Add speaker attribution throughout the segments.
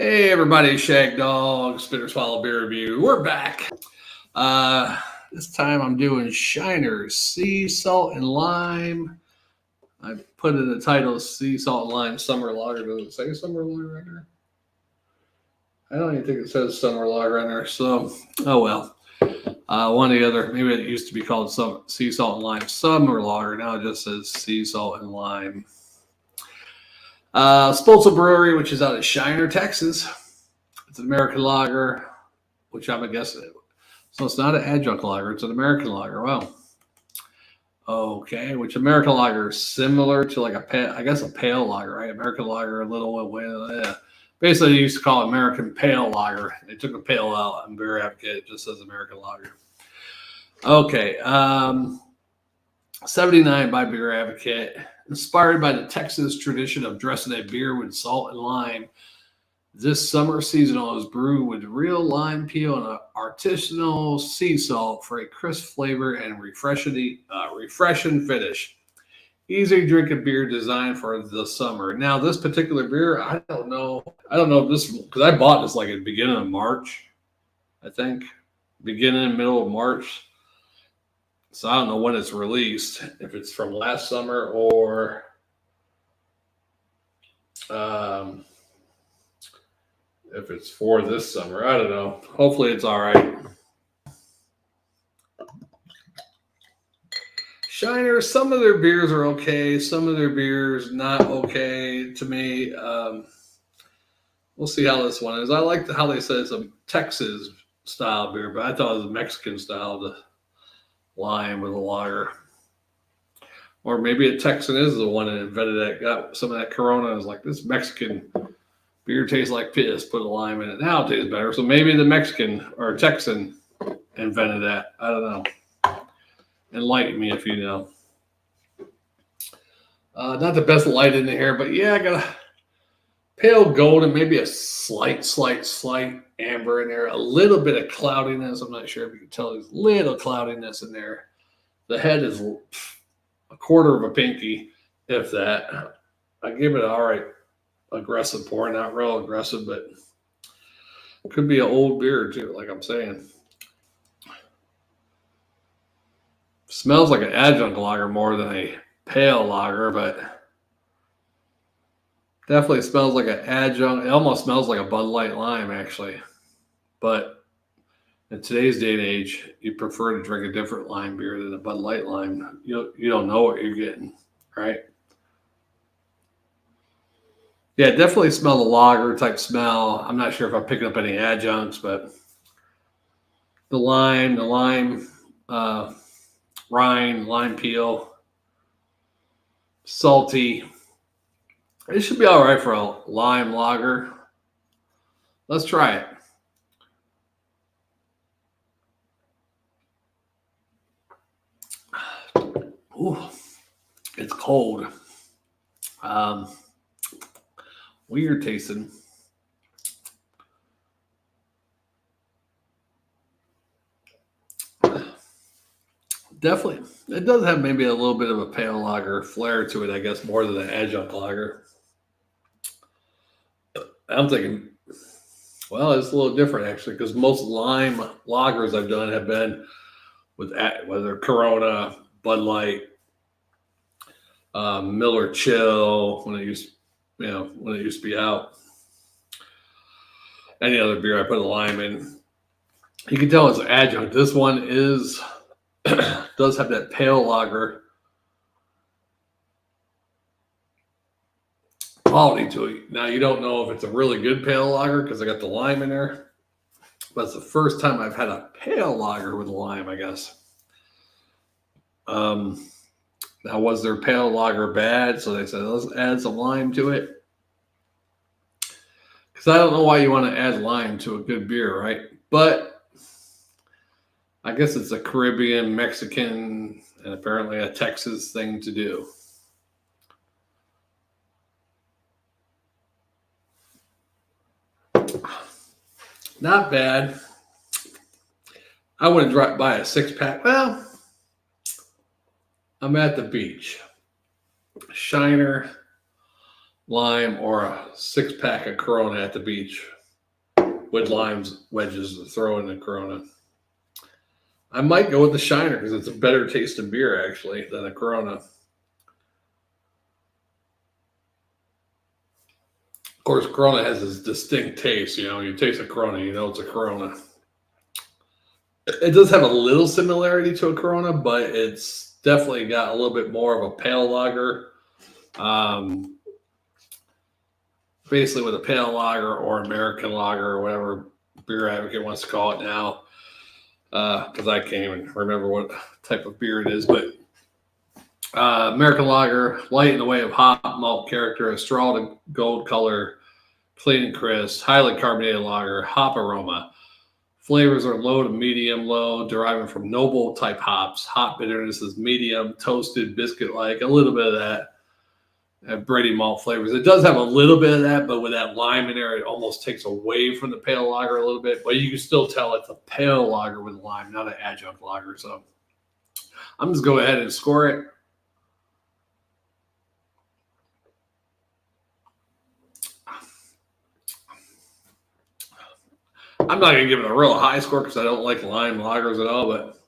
Speaker 1: Hey everybody, Shag Dog, Spitter Swallow Beer Review. We're back. Uh this time I'm doing Shiner Sea Salt and Lime. I put in the title Sea Salt and Lime Summer Lager. Does it say Summer Lager in there? I don't even think it says Summer Lager in there. So, oh well. One or the other. Maybe it used to be called Sea Salt and Lime Summer Lager. Now it just says Sea Salt and Lime. Spolza Brewery, which is out of Shiner, Texas. It's an American lager, which I'm guessing. So it's not an adjunct lager; it's an American lager. Wow. Okay, which American lager is similar to like I guess a pale lager, right? American lager, a little basically they used to call it American pale lager. They took the pale out on Beer Advocate. It just says American lager. Okay, 79 by Beer Advocate. Inspired by the Texas tradition of dressing a beer with salt and lime, this summer seasonal is brewed with real lime peel and artisanal sea salt for a crisp flavor and refreshing finish. Easy drinking beer designed for the summer. Now, this particular beer, I don't know if this, because I bought this like at the beginning of March, I think, middle of March. So I don't know when it's released, if it's from last summer or if it's for this summer. I don't know. Hopefully it's all right. Shiner, some of their beers are okay. Some of their beers not okay to me. We'll see how this one is. I like how they said it's a Texas style beer, but I thought it was a Mexican style, the lime with a lager. Or maybe a Texan is the one that invented that, got some of that Corona. I was like, this Mexican beer tastes like piss, put a lime in it. Now it tastes better. So maybe the Mexican or Texan invented that. I don't know. Enlighten me if you know. Not the best light in the hair, but yeah, I got a pale golden, maybe a slight amber in there. A little bit of cloudiness. I'm not sure if you can tell. There's a little cloudiness in there. The head is a quarter of a pinky, if that. I give it an all right aggressive pour, not real aggressive, but it could be an old beer too, like I'm saying. Smells like an adjunct lager more than a pale lager, but definitely smells like an adjunct. It almost smells like a Bud Light lime, actually. But in today's day and age, you prefer to drink a different lime beer than a Bud Light lime. You don't know what you're getting, right? Yeah, definitely smell the lager type smell. I'm not sure if I'm picking up any adjuncts, but the lime, rind, lime peel, salty. It should be all right for a lime lager. Let's try it. Ooh, it's cold. Weird tasting. Definitely. It does have maybe a little bit of a pale lager flair to it, I guess, more than an adjunct lager. I'm thinking, well, it's a little different actually, because most lime lagers I've done have been with whether Corona, Bud Light, Miller Chill when it used to be out. Any other beer I put a lime in, you can tell it's an adjunct. This one is does have that pale lager quality to it. Now you don't know if it's a really good pale lager because I got the lime in there, but it's the first time I've had a pale lager with lime, I guess. Now, was their pale lager bad? So they said, let's add some lime to it. Because I don't know why you want to add lime to a good beer, right? But I guess it's a Caribbean, Mexican, and apparently a Texas thing to do. Not bad. I want to buy a 6-pack. Well, I'm at the beach. Shiner, lime, or a 6-pack of Corona at the beach. with limes wedges to throw in the Corona. I might go with the Shiner because it's a better taste of beer actually than a Corona. Of course, Corona has this distinct taste. You taste a Corona, you know it's a Corona. It does have a little similarity to a Corona, but it's definitely got a little bit more of a pale lager. Basically with a pale lager or American lager or whatever Beer Advocate wants to call it now. Because I can't even remember what type of beer it is, but American lager, light in the way of hop, malt character, a straw to gold color, clean and crisp, highly carbonated lager, hop aroma. Flavors are low to medium low, deriving from noble type hops. Hop bitterness is medium, toasted, biscuit-like, a little bit of that. Bready malt flavors. It does have a little bit of that, but with that lime in there, it almost takes away from the pale lager a little bit. But you can still tell it's a pale lager with lime, not an adjunct lager. So I'm just going to go ahead and score it. I'm not going to give it a real high score because I don't like lime lagers at all, but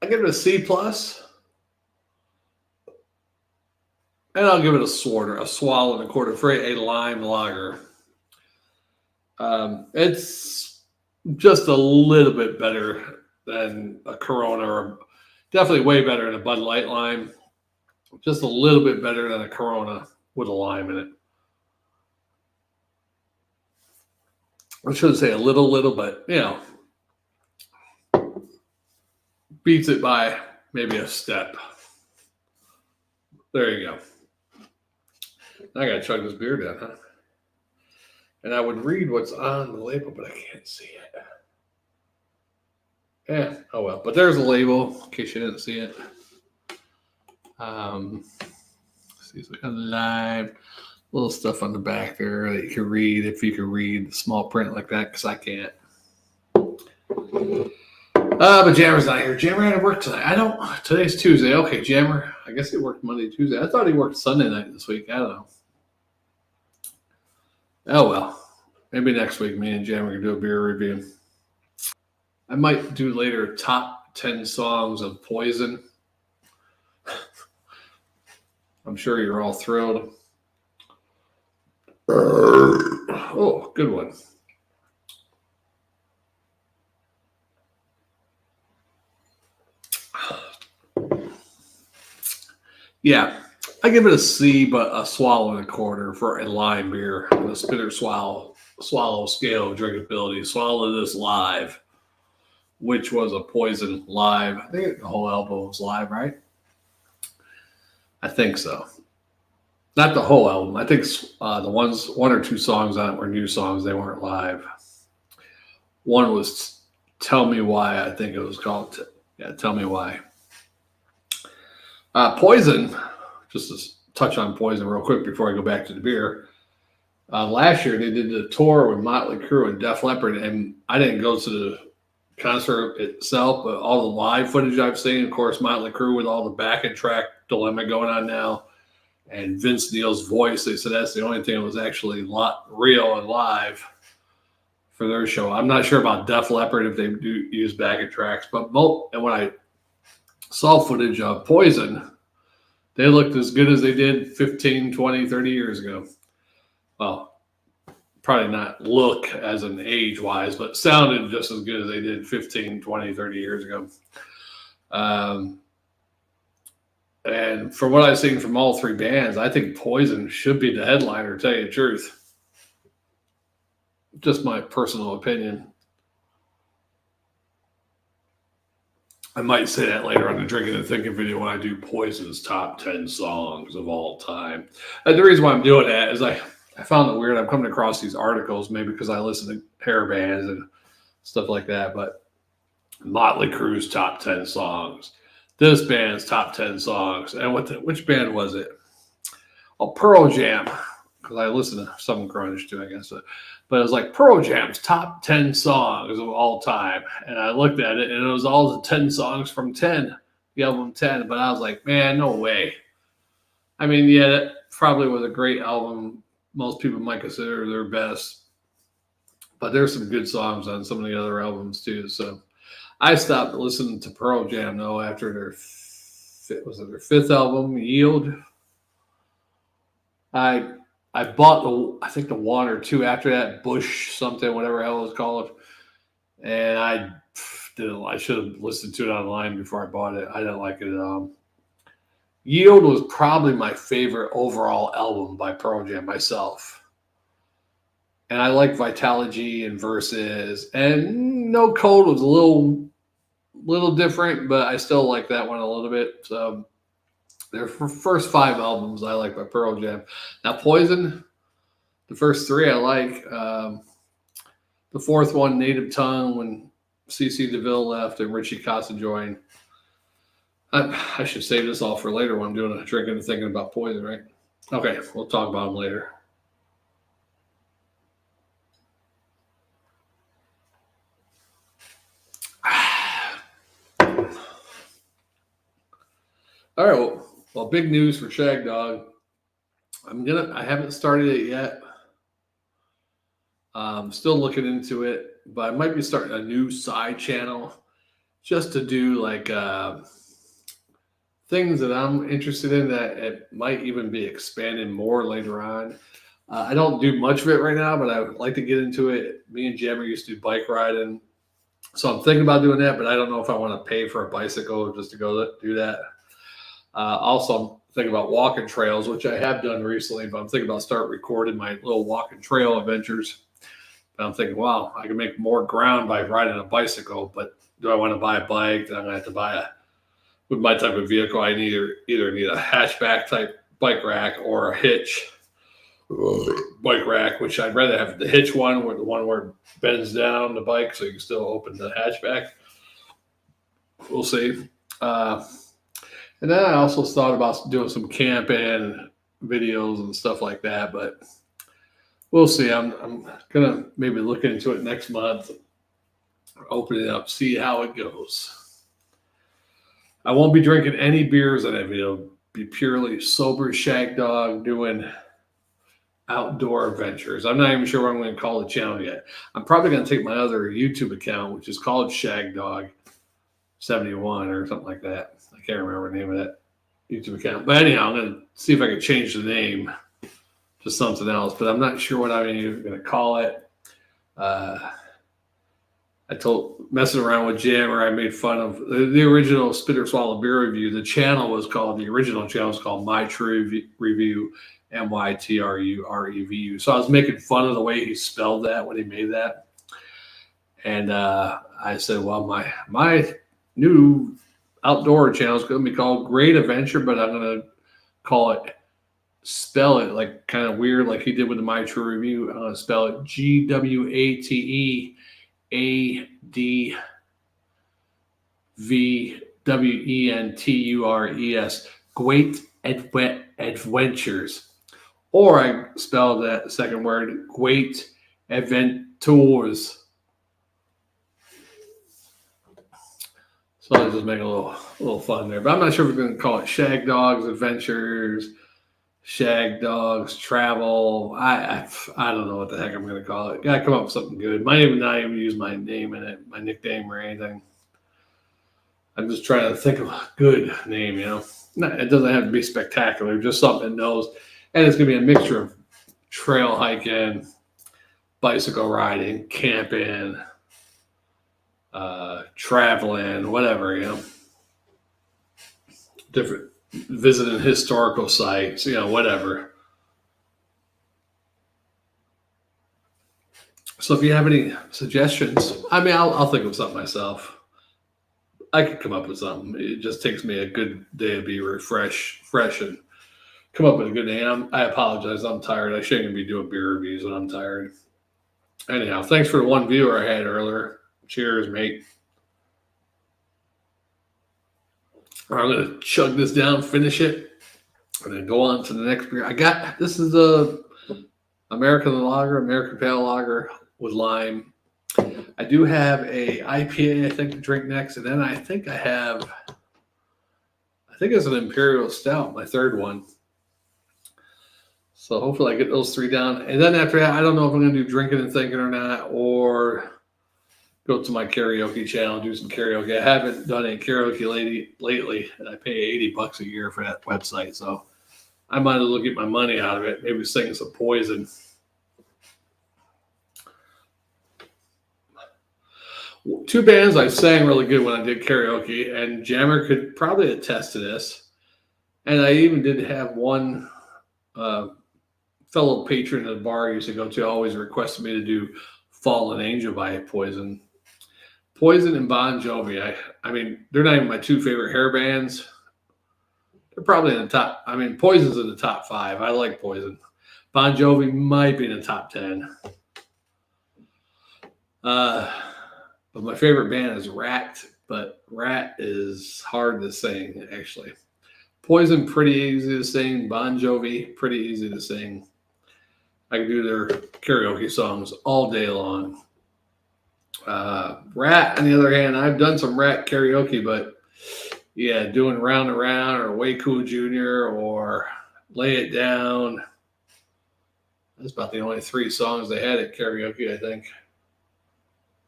Speaker 1: I give it a C+. And I'll give it a swallow and a quarter for a lime lager. It's just a little bit better than a Corona, or definitely way better than a Bud Light lime. Just a little bit better than a Corona with a lime in it. I shouldn't say a little, but beats it by maybe a step. There you go. I gotta chug this beer down, huh? And I would read what's on the label, but I can't see it. Yeah, oh well. But there's a label in case you didn't see it. See, so we got lime, little stuff on the back there that you can read if you can read the small print like that, because I can't. But Jammer's not here. Jammer had to work tonight. Today's Tuesday. Okay, Jammer. I guess he worked Monday, Tuesday. I thought he worked Sunday night this week. I don't know. Oh, well. Maybe next week me and Jammer can do a beer review. I might do later top 10 songs of Poison. I'm sure you're all thrilled. Oh, good one. Yeah, I give it a C, but a swallow and a quarter for a lime beer on a Spinner swallow scale of drinkability. Swallow this live, which was a Poison live. I think the whole album was live, right? I think so. Not the whole album. I think the one or two songs on it were new songs. They weren't live. One was Tell Me Why, I think it was called. Yeah, Tell Me Why. Poison, just to touch on Poison real quick before I go back to the beer. Last year, they did the tour with Motley Crue and Def Leppard, and I didn't go to the concert itself, but all the live footage I've seen, of course, Motley Crue with all the backing track dilemma going on now, and Vince Neil's voice, they said that's the only thing that was actually real and live for their show. I'm not sure about Def Leppard if they do use backing tracks, but and when I saw footage of Poison, they looked as good as they did 15, 20, 30 years ago. Well, probably not look as an age-wise, but sounded just as good as they did 15, 20, 30 years ago. And from what I've seen from all three bands, I think Poison should be the headliner, to tell you the truth. Just my personal opinion. I might say that later on the Drinking and Thinking video when I do Poison's top 10 songs of all time. And the reason why I'm doing that is I found it weird. I'm coming across these articles, maybe because I listen to hair bands and stuff like that, but Motley Crue's top 10 songs, this band's top 10 songs, and which band was it? Oh, Pearl Jam, because I listen to some grunge too, I guess. But it was like Pearl Jam's top 10 songs of all time. And I looked at it, and it was all the 10 songs from 10, the album 10. But I was like, man, no way. I mean, yeah, that probably was a great album. Most people might consider their best. but there's some good songs on some of the other albums too. So I stopped listening to Pearl Jam though after their fifth album, Yield. I I bought I think the one or two after that, Bush something, whatever the hell it was called, and I didn't. I should have listened to it online before I bought it. I didn't like it at all. Yield was probably my favorite overall album by Pearl Jam myself. And I like Vitalogy and Versus. And No Code was a little different, but I still like that one a little bit. So their first five albums I like by Pearl Jam. Now Poison, the first three I like. The fourth one, Native Tongue, when CC DeVille left and Richie Casa joined. I should save this all for later when I'm doing a drinking and thinking about Poison, right? Okay, we'll talk about them later. All right, well, big news for Shag Dog. I haven't started it yet. Still looking into it, but I might be starting a new side channel just to do like things that I'm interested in that it might even be expanded more later on. I don't do much of it right now, but I would like to get into it. Me and Jammer used to do bike riding. So I'm thinking about doing that, but I don't know if I want to pay for a bicycle just to go do that. Also, I'm thinking about walking trails, which I have done recently, but I'm thinking about start recording my little walking trail adventures. And I'm thinking, wow, I can make more ground by riding a bicycle, but do I want to buy a bike? Then I'm going to have to buy with my type of vehicle, I either need a hatchback type bike rack or a hitch bike rack, which I'd rather have the hitch one, where it bends down the bike so you can still open the hatchback. We'll see. And then I also thought about doing some camping videos and stuff like that, but we'll see. I'm gonna maybe look into it next month, open it up, see how it goes. I won't be drinking any beers in that video. Be purely sober Shag Dog doing outdoor adventures. I'm not even sure what I'm going to call the channel yet. I'm probably going to take my other YouTube account, which is called Shag Dog 71 or something like that. I can't remember the name of that YouTube account. But anyhow, I'm going to see if I can change the name to something else. But I'm not sure what I'm even going to call it. Messing around with Jammer, I made fun of the original Spit or Swallow Beer Review. The original channel was called My True Review, MYTRUREVU. So I was making fun of the way he spelled that when he made that. And I said, well, my new outdoor channel is going to be called Great Adventure, but I'm going to spell it like kind of weird, like he did with the My True Review. I'm going to spell it GWATEADVWENTURES, Great Adventures. Or I spelled that second word, Great Adventures. So I was just making a little fun there. But I'm not sure if we're going to call it Shag Dogs Adventures, Shag Dogs Travel. I don't know what the heck I'm going to call it. Got to come up with something good. Might even not even use my name in it, my nickname or anything. I'm just trying to think of a good name, it doesn't have to be spectacular, just something that knows. And it's going to be a mixture of trail hiking, bicycle riding, camping, traveling, whatever, different, visiting historical sites, whatever. So if you have any suggestions, I'll think of something myself. I could come up with something. It just takes me a good day to be fresh and come up with a good name. I apologize. I'm tired. I shouldn't be doing beer reviews when I'm tired. Anyhow, thanks for the one viewer I had earlier. Cheers, mate. All right, I'm going to chug this down, finish it, and then go on to the next beer. This is a American Pale Lager with lime. I do have a IPA, I think, to drink next, and then I think it's an Imperial Stout, my third one. So hopefully I get those 3 down. And then after that, I don't know if I'm going to do drinking and thinking or not, or go to my karaoke channel, do some karaoke. I haven't done any karaoke lately, and I pay $80 a year for that website. So I might as well get my money out of it. Maybe sing some Poison. Two bands I sang really good when I did karaoke, and Jammer could probably attest to this. And I even did have one fellow patron at the bar I used to go to always requested me to do Fallen Angel by Poison. Poison and Bon Jovi. I mean, they're not even my 2 favorite hair bands. They're probably in the top. I mean, Poison's in the top 5. I like Poison. Bon Jovi might be in the top 10. But my favorite band is Rat, but Rat is hard to sing, actually. Poison, pretty easy to sing. Bon Jovi, pretty easy to sing. I can do their karaoke songs all day long. Rat, on the other hand, I've done some Rat karaoke, but yeah, doing Round and Round or Way Cool Jr. or Lay It Down. That's about the only 3 songs they had at karaoke, I think.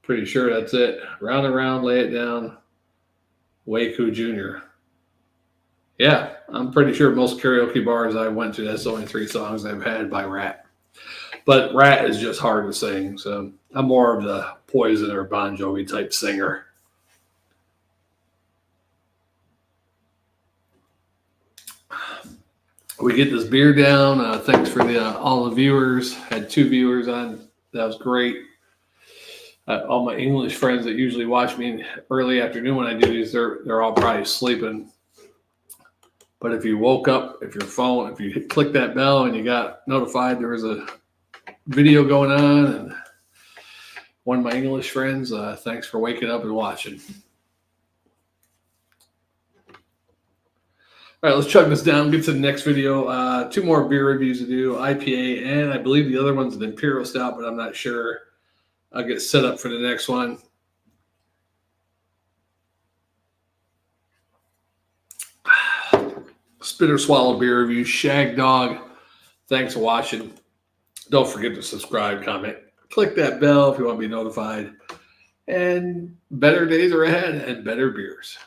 Speaker 1: Pretty sure that's it. Round and Round, Lay It Down, Way Cool Jr. Yeah, I'm pretty sure most karaoke bars I went to, that's the only 3 songs they've had by Rat. But Rat is just hard to sing, so I'm more of the Poison or Bon Jovi type singer. We get this beer down. Thanks for all the viewers. Had 2 viewers on. That was great. All my English friends that usually watch me in early afternoon when I do these, they're all probably sleeping. But if you woke up, if you click that bell and you got notified there was a video going on, and one of my English friends, thanks for waking up and watching. All right, let's chug this down, get to the next video. 2 more beer reviews to do, IPA, and I believe the other one's an Imperial Stout, but I'm not sure. I'll get set up for the next one. Spit or Swallow beer review, Shag Dog. Thanks for watching. Don't forget to subscribe, comment, click that bell if you want to be notified. And better days are ahead and better beers.